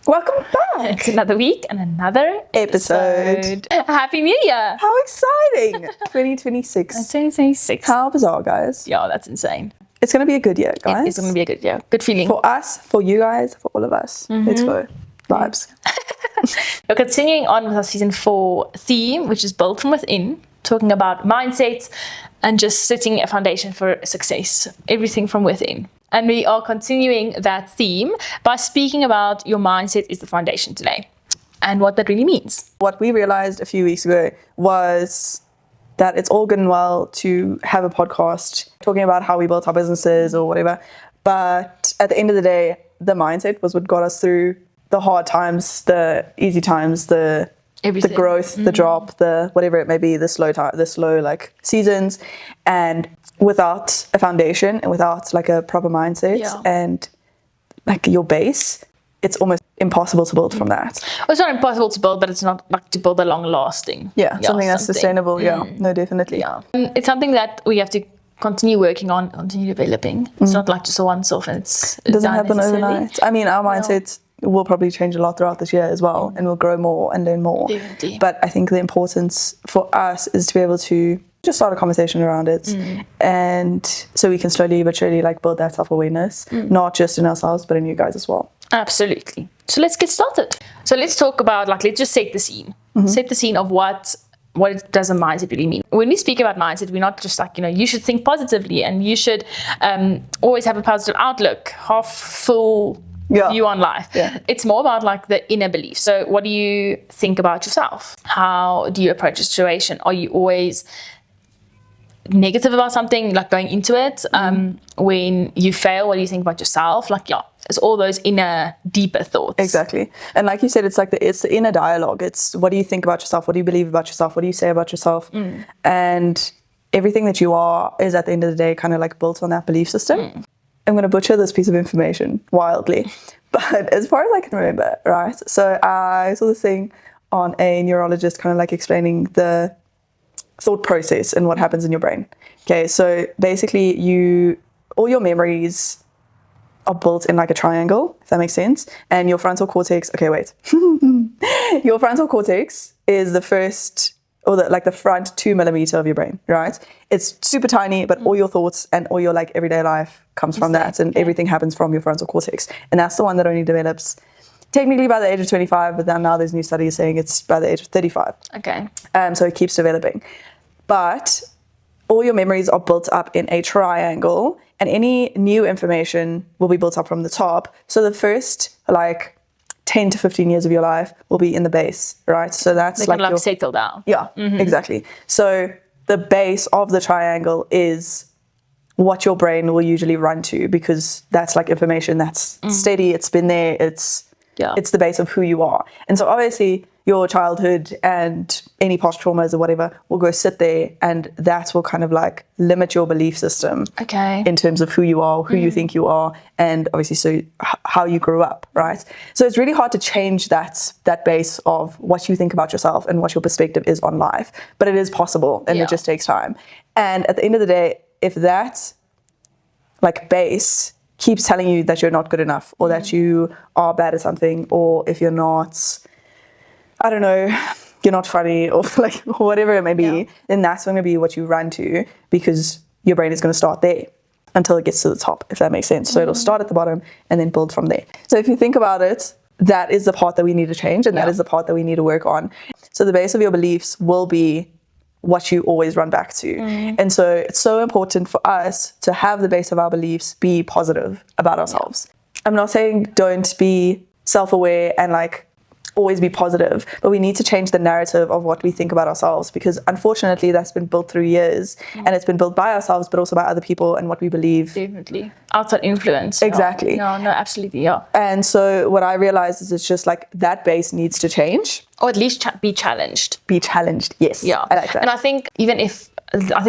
Welcome back. It's another week and another episode. Happy New Year. How exciting. 2026. 2026. How bizarre, guys. Yeah, that's insane. It's going to be a good year, guys. It's going to be a good year. Good feeling. For us, for you guys, for all of us. Let's go. Vibes. We're continuing on with our season 4 theme, which is built from within, talking about mindset and just setting a foundation for success. Everything from within. And we are continuing that theme by speaking about your mindset is the foundation today and what that really means. What we realized a few weeks ago was that it's all good and well to have a podcast talking about how we built our businesses or whatever. But at the end of the day, the mindset was what got us through the hard times, the easy times, the growth, the drop, the whatever it may be, the slow like seasons. And without a foundation and without like a proper mindset and like your base, it's almost impossible to build from that. Well, it's not impossible to build, but it's not like to build a long lasting. Something that's sustainable. No, definitely. And it's something that we have to continue working on, continue developing. It's not like just a once-off and it doesn't happen overnight. I mean, our mindset will probably change a lot throughout this year as well, and we'll grow more and learn more. Definitely. But I think the importance for us is to be able to just start a conversation around it, and so we can slowly but surely like build that self-awareness, not just in ourselves but in you guys as well. Absolutely. So let's get started. So let's talk about let's just set the scene. Set the scene of what does a mindset really mean. When we speak about mindset, we're not just you should think positively and you should always have a positive outlook, half full view on life. It's more about the inner belief. So what do you think about yourself? How do you approach a situation? Are you always negative about something, going into it? When you fail, what do you think about yourself? It's all those inner, deeper thoughts. Exactly. And like you said, it's it's the inner dialogue. It's what do you think about yourself? What do you believe about yourself? What do you say about yourself? And everything that you are is at the end of the day kind of built on that belief system. I'm going to butcher this piece of information wildly, but as far as I can remember, right? So I saw this thing on a neurologist kind of explaining the thought process and what happens in your brain. Okay, so basically all your memories are built in a triangle, if that makes sense. And your frontal cortex, your frontal cortex is the first, or the front 2 millimeter of your brain, right? It's super tiny, but all your thoughts and all your everyday life comes from that, and everything happens from your frontal cortex. And that's the one that only develops technically by the age of 25, but then now there's new studies saying it's by the age of 35. Okay. So it keeps developing. But all your memories are built up in a triangle, and any new information will be built up from the top. So the first 10 to 15 years of your life will be in the base, right? So that's your settle down. Yeah, exactly. So the base of the triangle is what your brain will usually run to, because that's information that's steady, it's been there, it's the base of who you are. And so obviously your childhood and any past traumas or whatever will go sit there, and that will kind of limit your belief system in terms of who you are, who you think you are, and obviously so how you grew up, right? So it's really hard to change that base of what you think about yourself and what your perspective is on life, but it is possible, and it just takes time. And at the end of the day, if that base keeps telling you that you're not good enough, or that you are bad at something, or if you're not, I don't know, you're not funny, or whatever it may be, then that's going to be what you run to, because your brain is going to start there until it gets to the top, if that makes sense. So it'll start at the bottom and then build from there. So if you think about it, that is the part that we need to change, and that is the part that we need to work on. So the base of your beliefs will be what you always run back to. And so it's so important for us to have the base of our beliefs be positive about ourselves. I'm not saying don't be self-aware and always be positive, but we need to change the narrative of what we think about ourselves, because unfortunately that's been built through years, and it's been built by ourselves but also by other people and what we believe. Definitely. Outside influence. Exactly. No, absolutely, yeah. And so what I realized is it's just that base needs to change. Or at least be challenged. Be challenged, yes. Yeah. I like that. And I think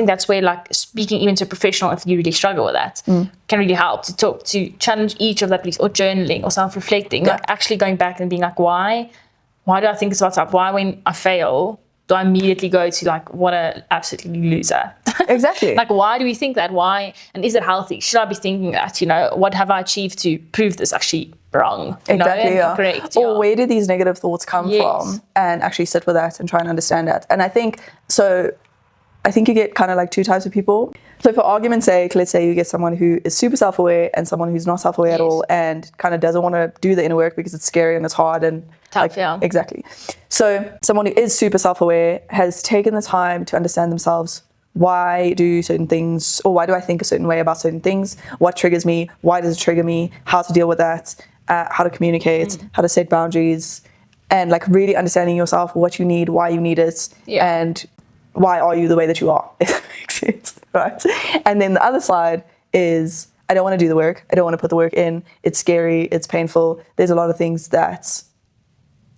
that's where speaking even to a professional, if you really struggle with that, can really help to challenge each of that beliefs, or journaling or self-reflecting, actually going back and being why do I think this about myself? Why when I fail do I immediately go to like, what a absolutely loser? Exactly. Like, why do we think that? Why? And is it healthy? Should I be thinking that, what have I achieved to prove this actually wrong? Exactly, yeah. Correct. Or where do these negative thoughts come Yes. from? And actually sit with that and try and understand that. And I think you get kind of like two types of people. So for argument's sake, let's say you get someone who is super self-aware and someone who's not self-aware at all and kind of doesn't want to do the inner work because it's scary and it's hard and tough, yeah. Exactly. So someone who is super self-aware has taken the time to understand themselves. Why do certain things, or why do I think a certain way about certain things? What triggers me? Why does it trigger me? How to deal with that? How to communicate? How to set boundaries? And like really understanding yourself, what you need, why you need it, and why are you the way that you are, if that makes sense, right? And then the other side is, I don't want to do the work. I don't want to put the work in. It's scary. It's painful. There's a lot of things that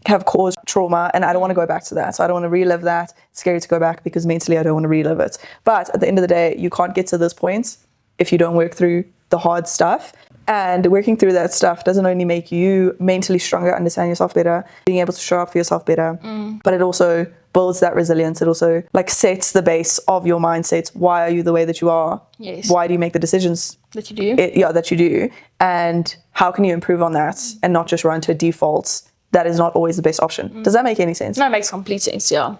have caused trauma, and I don't want to go back to that. So I don't want to relive that. It's scary to go back because mentally I don't want to relive it. But at the end of the day, you can't get to this point if you don't work through the hard stuff. And working through that stuff doesn't only make you mentally stronger, understand yourself better, being able to show up for yourself better, but it also builds that resilience. It also like sets the base of your mindset. Why are you the way that you are? Yes. Why do you make the decisions that you do? That you do. And how can you improve on that and not just run to defaults? That is not always the best option. Does that make any sense? No, it makes complete sense, yeah.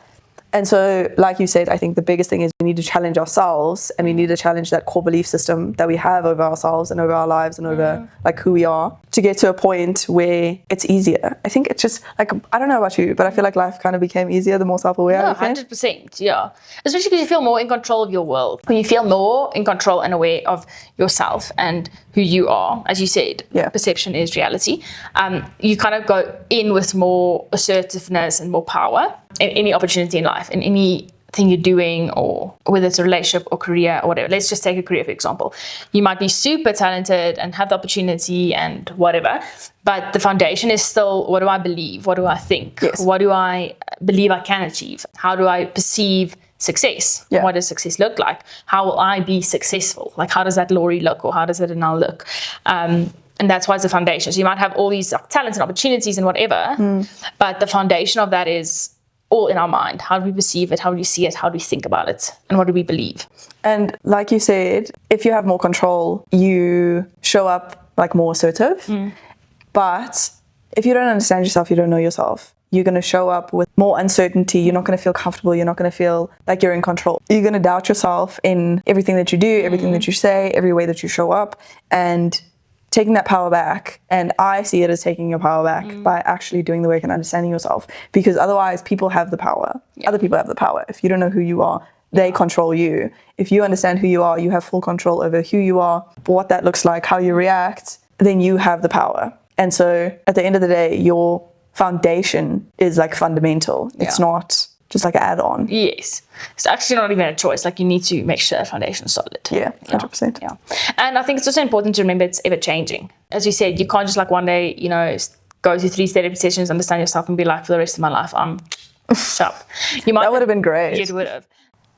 And so, like you said, I think the biggest thing is we need to challenge ourselves, and we need to challenge that core belief system that we have over ourselves and over our lives and over like who we are, to get to a point where it's easier. I think it's just like, I don't know about you, but I feel like life kind of became easier the more self-aware I became. 100%, yeah. Especially because you feel more in control of your world. When you feel more in control and aware of yourself and who you are, as you said, perception is reality. You kind of go in with more assertiveness and more power in any opportunity in life, in anything you're doing, or whether it's a relationship or career or whatever. Let's just take a career, for example. You might be super talented and have the opportunity and whatever, but the foundation is still, what do I believe? What do I think? Yes. What do I believe I can achieve? How do I perceive success? Yeah. What does success look like? How will I be successful? Like, how does that Laurie look, or how does it now look? And that's why it's the foundation. So you might have all these talents and opportunities and whatever, but the foundation of that is all in our mind. How do we perceive it? How do we see it? How do we think about it? And what do we believe? And like you said, if you have more control, you show up like more assertive. But if you don't understand yourself, you don't know yourself, you're going to show up with more uncertainty. You're not going to feel comfortable. You're not going to feel like you're in control. You're going to doubt yourself in everything that you do, everything that you say, every way that you show up. And taking that power back, and I see it as taking your power back by actually doing the work and understanding yourself, because otherwise people have the power. Other people have the power. If you don't know who you are, they control you. If you understand who you are, you have full control over who you are, what that looks like, how you react, then you have the power. And so at the end of the day, your foundation is like fundamental. It's not just like an add-on. Yes. It's actually not even a choice. Like, you need to make sure the foundation is solid. Yeah, 100%. Yeah. And I think it's also important to remember it's ever changing. As you said, you can't just like one day, go to 3 therapy sessions, understand yourself, and be like, for the rest of my life, I'm shut up. That would have been great. It would have.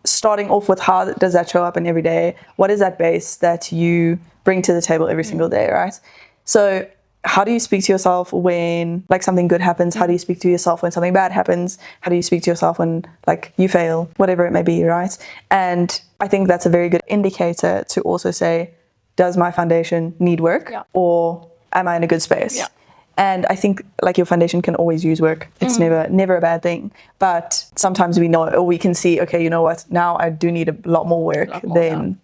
Starting off with, how does that show up in every day? What is that base that you bring to the table every single day, right? So how do you speak to yourself when like something good happens? How do you speak to yourself when something bad happens? How do you speak to yourself when like you fail, whatever it may be, right? And I think that's a very good indicator to also say, does my foundation need work, or am I in a good space? Yeah. And I think like your foundation can always use work. It's never a bad thing. But sometimes we know, or we can see, okay, you know what, now I do need a lot more work than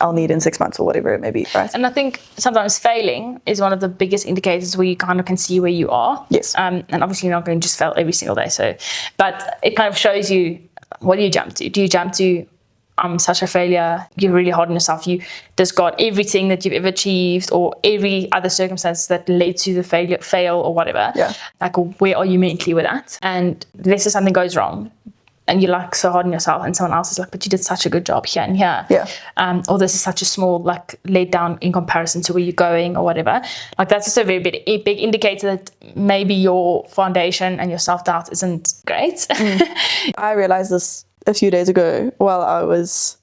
I'll need in 6 months or whatever it may be, right? And I think sometimes failing is one of the biggest indicators where you kind of can see where you are. Yes. And obviously you're not going to just fail every single day. But it kind of shows you, what do you jump to? Do you jump to, I'm such a failure, you're really hard on yourself, you discard everything that you've ever achieved, or every other circumstance that led to the fail or whatever? Yeah. Like, where are you mentally with that? And let's say something goes wrong, and you're like so hard on yourself, and someone else is like, but you did such a good job here and here. Yeah. Or this is such a small like let down in comparison to where you're going or whatever. Like, that's just a very big indicator that maybe your foundation and your self-doubt isn't great. I realized this a few days ago while I was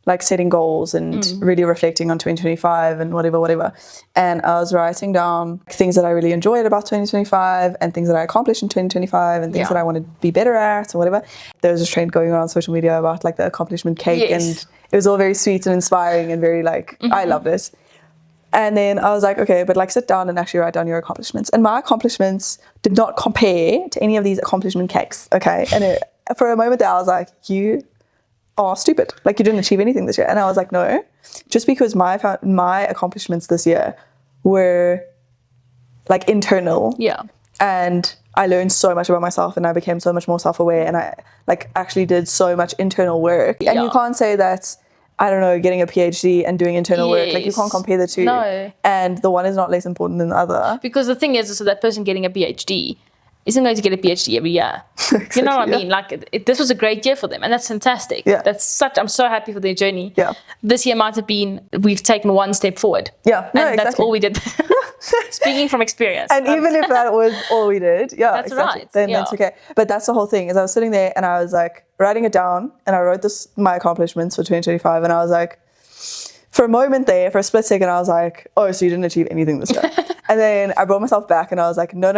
like setting goals and really reflecting on 2025 and whatever. And I was writing down things that I really enjoyed about 2025 and things that I accomplished in 2025 and things that I want to be better at or whatever. There was a trend going around social media about like the accomplishment cake, and it was all very sweet and inspiring and very like, I loved it. And then I was like, okay, but like sit down and actually write down your accomplishments. And my accomplishments did not compare to any of these accomplishment cakes, okay? And for a moment there, I was like, you are stupid. Like, you didn't achieve anything this year. And I was like, no, just because my accomplishments this year were like internal. Yeah. And I learned so much about myself and I became so much more self-aware and I like actually did so much internal work. And you can't say that, I don't know, getting a PhD and doing internal work. Like, you can't compare the two. No. And the one is not less important than the other. Because the thing is, so that person getting a PhD isn't going to get a PhD every year. Exactly, you know what I mean? Like, this was a great year for them, and that's fantastic. Yeah. I'm so happy for their journey. Yeah. This year might have been, we've taken one step forward. Yeah. No, and that's all we did. Speaking from experience. And even if that was all we did, that's right. Then that's okay. But that's the whole thing, is I was sitting there and I was like writing it down, and I wrote my accomplishments for 2025, and I was like, for a moment there, for a split second, I was like, oh, so you didn't achieve anything this year. And then I brought myself back and I was like, no.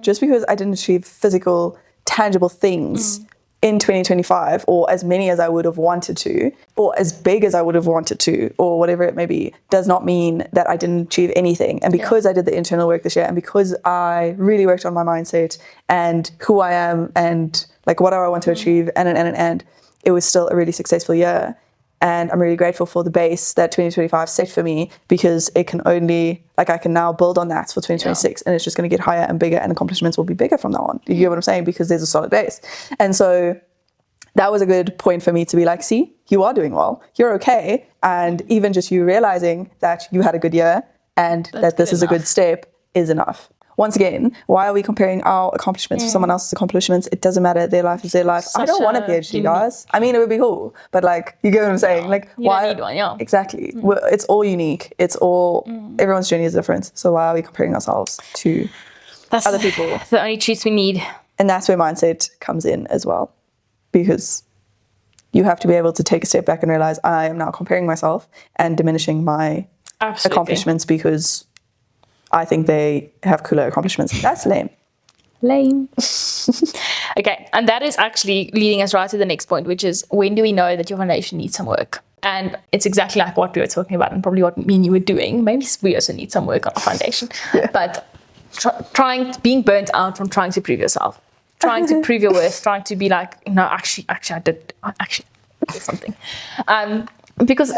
Just because I didn't achieve physical, tangible things in 2025, or as many as I would have wanted to, or as big as I would have wanted to, or whatever it may be, does not mean that I didn't achieve anything. And because I did the internal work this year, and because I really worked on my mindset and who I am and like what do I want to achieve, and it was still a really successful year. And I'm really grateful for the base that 2025 set for me, because it can only, like, I can now build on that for 2026, and it's just going to get higher and bigger, and accomplishments will be bigger from now on. You get what I'm saying? Because there's a solid base. And so that was a good point for me to be like, see, you are doing well. You're okay. And even just you realizing that you had a good year and that this is a good step is enough. Once again, why are we comparing our accomplishments with someone else's accomplishments? It doesn't matter. Their life is their life. I don't want a PhD, guys. I mean, it would be cool, but like, you get what I'm saying? Like, you why? don't need one, Exactly. It's all unique. It's all, everyone's journey is different. So why are we comparing ourselves to other people? The only truth we need. And that's where mindset comes in as well, because you have to be able to take a step back and realize, I am now comparing myself and diminishing my accomplishments because I think they have cooler accomplishments. That's lame. Okay, and that is actually leading us right to the next point, which is, when do we know that your foundation needs some work? And it's exactly like what we were talking about, and probably what me and you were doing. Maybe we also need some work on our foundation. But being burnt out from trying to prove yourself, trying to prove your worth, trying to be like, no, actually I did something. Because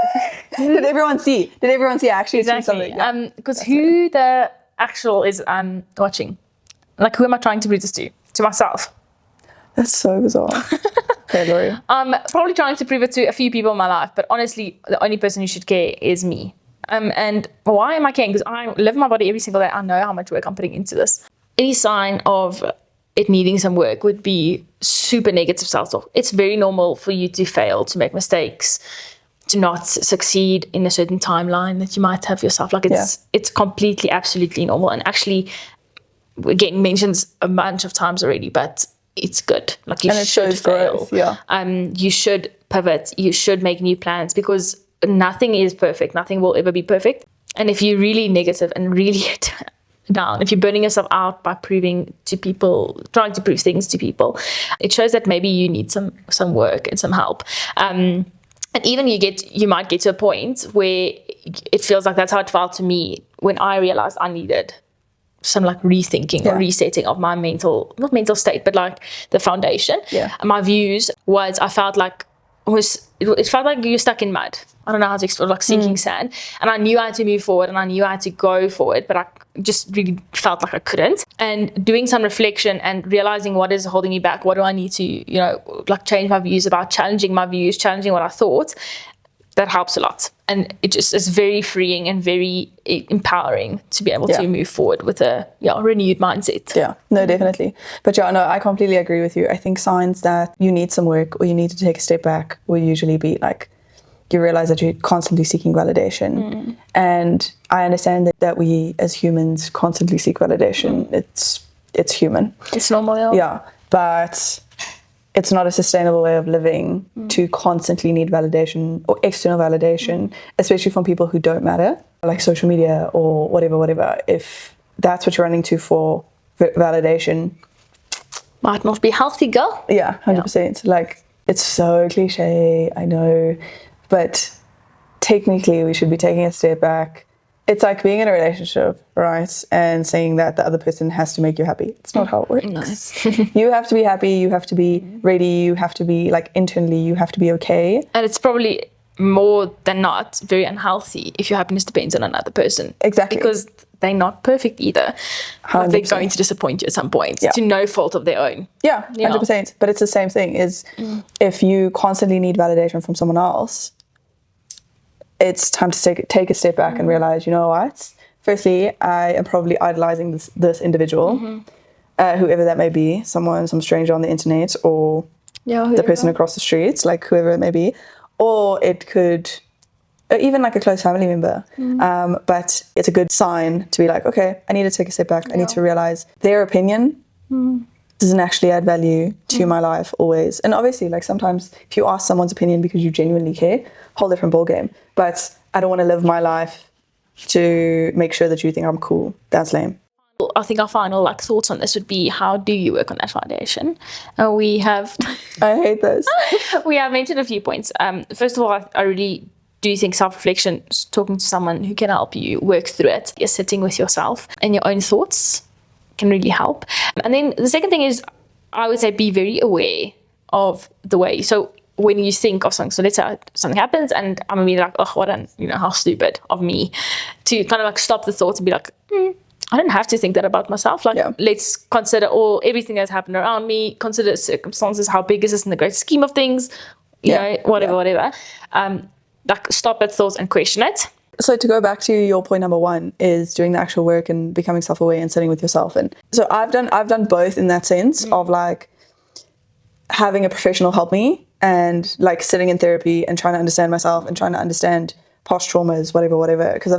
did everyone see I actually achieved something? Because who the actual is watching? Like, who am I trying to prove this to? To myself. That's so bizarre. Okay, Laurie. I'm probably trying to prove it to a few people in my life, but honestly, the only person who should care is me. And why am I caring? Because I live in my body every single day. I know how much work I'm putting into this. Any sign of it needing some work would be super negative self-talk. It's very normal for you to fail, to make mistakes, to not succeed in a certain timeline that you might have yourself. Like, it's completely, absolutely normal. And actually, again, mentioned a bunch of times already, but it's good. Like, you should fail. You should pivot. You should make new plans, because nothing is perfect. Nothing will ever be perfect. And if you're really negative and really down, if you're burning yourself out by proving to people, trying to prove things to people, it shows that maybe you need some work and some help. And even you might get to a point where it feels like that's how it felt to me when I realized I needed some like rethinking or resetting of my not mental state, but like the foundation. And my views was, I felt like it felt like you're stuck in mud. I don't know how to explain, like sinking sand. And I knew I had to move forward and I knew I had to go forward, but I just really felt like I couldn't. And doing some reflection and realizing what is holding me back, what do I need to, like change my views about, challenging my views, challenging what I thought, that helps a lot. And it just is very freeing and very empowering to be able to move forward with a renewed mindset. Yeah, no, definitely. But I completely agree with you. I think signs that you need some work or you need to take a step back will usually be like, you realize that you're constantly seeking validation. And I understand that we as humans constantly seek validation. It's human. It's normal, Yeah, but it's not a sustainable way of living to constantly need validation or external validation, especially from people who don't matter, like social media or whatever. If that's what you're running to for validation, might not be healthy, girl. Yeah, 100%. Like, it's so cliche, I know, but technically we should be taking a step back. It's like being in a relationship, right? And saying that the other person has to make you happy. It's not how it works. Nice. You have to be happy. You have to be ready. You have to be, like, internally, you have to be okay. And it's probably more than not very unhealthy if your happiness depends on another person. Exactly. Because they're not perfect either. Like, they're going to disappoint you at some point to no fault of their own. Yeah, 100%. But it's the same thing, is if you constantly need validation from someone else, it's time to take a step back and realize, you know what? Firstly, I am probably idolizing this individual, whoever that may be, some stranger on the internet, or the person across the street, like whoever it may be, or it could, or even like a close family member. But it's a good sign to be like, okay, I need to take a step back. I need to realize their opinion doesn't actually add value to my life always. And obviously, like, sometimes if you ask someone's opinion because you genuinely care, whole different ballgame. But I don't want to live my life to make sure that you think I'm cool. That's lame. I think our final thoughts on this would be, how do you work on that validation? We have I hate this. we have mentioned a few points. First of all, I really do think self-reflection, talking to someone who can help you work through it, you're sitting with yourself and your own thoughts, can really help. And then the second thing is, I would say, be very aware of the way. So when you think of something, so let's say something happens and I'm gonna be like, oh, what an, how stupid of me, to kind of like stop the thoughts and be like, I don't have to think that about myself. Like, let's consider everything that's happened around me, consider circumstances, how big is this in the great scheme of things, you know, whatever. Like, stop at thoughts and question it. So to go back to your point number one, is doing the actual work and becoming self-aware and sitting with yourself. And so I've done both in that sense of like having a professional help me and like sitting in therapy and trying to understand myself and trying to understand past traumas, whatever. Because I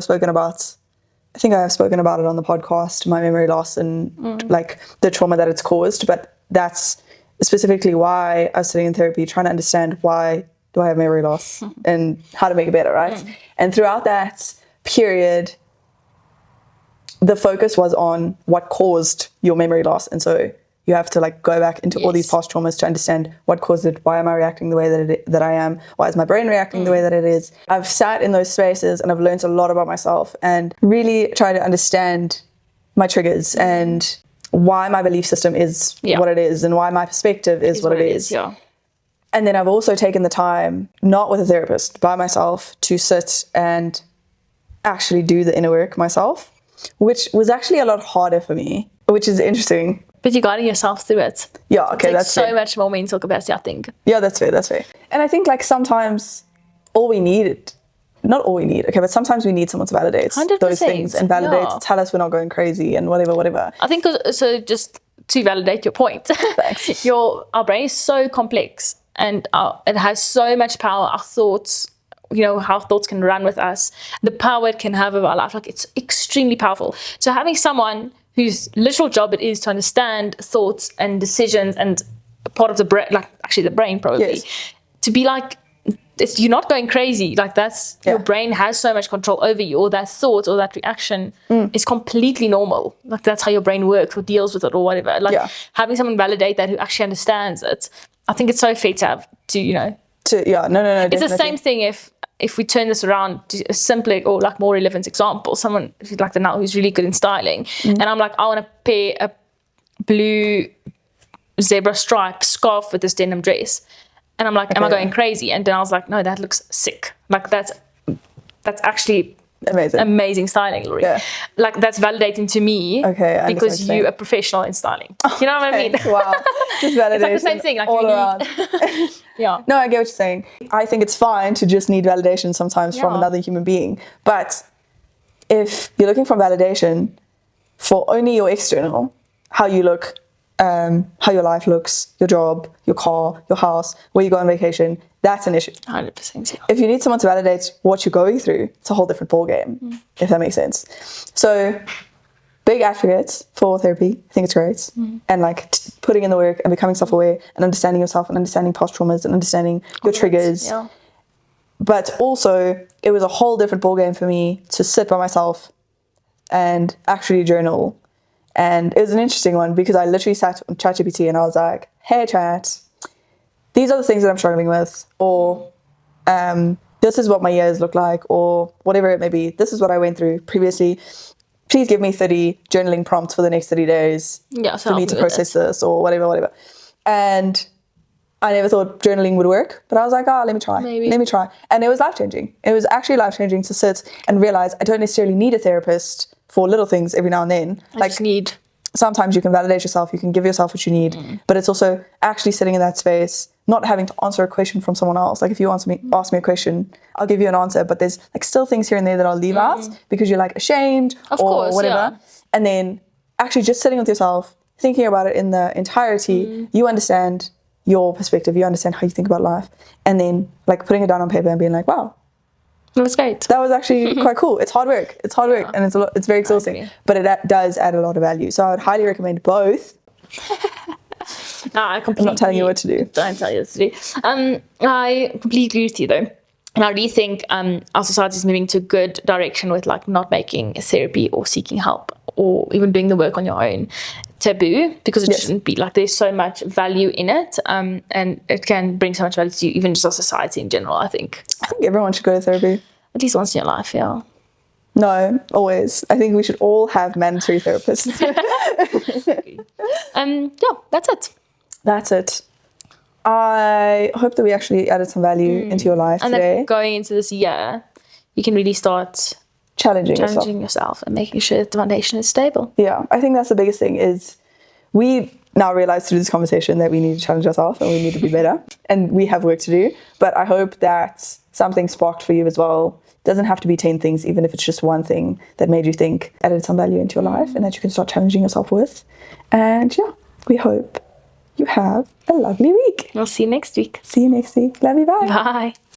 think I have spoken about it on the podcast, my memory loss and like the trauma that it's caused. But that's specifically why I was sitting in therapy, trying to understand why do I have memory loss and how to make it better, right? And throughout that period, the focus was on what caused your memory loss. And so you have to like go back into all these past traumas to understand what caused it. Why am I reacting the way that I am? Why is my brain reacting the way that it is? I've sat in those spaces and I've learned a lot about myself and really tried to understand my triggers and why my belief system is what it is and why my perspective is what it is. And then I've also taken the time, not with a therapist, by myself, to sit and actually do the inner work myself, which was actually a lot harder for me, which is interesting. But you're guiding yourself through it. Yeah, okay, that's so fair. much more mental capacity, I think. Yeah, that's fair. And I think like sometimes not all we need, okay, but sometimes we need someone to validate 100%, those things and validate, tell us we're not going crazy and whatever. I think so. Just to validate your point, Thanks. Our brain is so complex and it has so much power. Our thoughts, how thoughts can run with us, the power it can have over our life, like it's extremely powerful. So having someone whose literal job it is to understand thoughts and decisions and part of the brain, like actually the brain probably, to be like, you're not going crazy, like that's your brain has so much control over you, or that thought or that reaction is completely normal, like that's how your brain works or deals with it or whatever. Like having someone validate that who actually understands it, I think it's so fair to have no, it's definitely. The same thing if we turn this around to a simpler or like more relevant example, someone like who's really good in styling, and I'm like, I want to pair a blue zebra stripe scarf with this denim dress, and I'm like, am I going crazy? And then I was like, no, that looks sick. Like that's actually amazing styling, Laurie. Like that's validating to me, because you're a professional in styling. You know what I mean? Wow, just validation. It's like the same thing, like all around. No, I get what you're saying. I think it's fine to just need validation sometimes from another human being, but if you're looking for validation for only your external, how you look, how your life looks, your job, your car, your house, where you go on vacation, that's an issue. 100%. If you need someone to validate what you're going through, it's a whole different ballgame, if that makes sense. So big advocate for therapy. I think it's great. And like putting in the work and becoming self-aware and understanding yourself and understanding past traumas and understanding your triggers. Yeah. But also, it was a whole different ballgame for me to sit by myself and actually journal. And it was an interesting one because I literally sat on ChatGPT and I was like, hey, Chat, these are the things that I'm struggling with, or this is what my years look like, or whatever it may be. This is what I went through previously. Please give me 30 journaling prompts for the next 30 days for me to process this, or whatever. And I never thought journaling would work, but I was like, let me try. Let me try. And it was life-changing. It was actually life-changing to sit and realize I don't necessarily need a therapist for little things every now and then. I just need... Sometimes you can validate yourself, you can give yourself what you need, but it's also actually sitting in that space, not having to answer a question from someone else. Like if you ask me a question, I'll give you an answer, but there's like still things here and there that I'll leave out because you're like ashamed or whatever. Yeah. And then actually just sitting with yourself, thinking about it in the entirety, you understand your perspective, you understand how you think about life, and then like putting it down on paper and being like, wow, that was great. That was actually quite cool. It's hard work. And it's very exhausting, but it does add a lot of value. So I would highly recommend both. No, I'm not telling you what to do. Don't tell you what to do. I completely agree with you though. And I really think our society is moving to a good direction with like not making therapy or seeking help or even doing the work on your own taboo, because it shouldn't be. Like there's so much value in it, and it can bring so much value to you, even just our society in general. I think everyone should go to therapy at least once in your life. Yeah. No, always. I think we should all have mandatory therapists. That's it. I hope that we actually added some value into your life today. And then going into this year, you can really start challenging yourself and making sure that the foundation is stable. Yeah, I think that's the biggest thing is we now realize through this conversation that we need to challenge ourselves and we need to be better and we have work to do. But I hope that something sparked for you as well. It doesn't have to be 10 things, even if it's just one thing that made you think, added some value into your life and that you can start challenging yourself with. And yeah, we hope you have a lovely week. We'll see you next week. See you next week. Love you. Bye. Bye.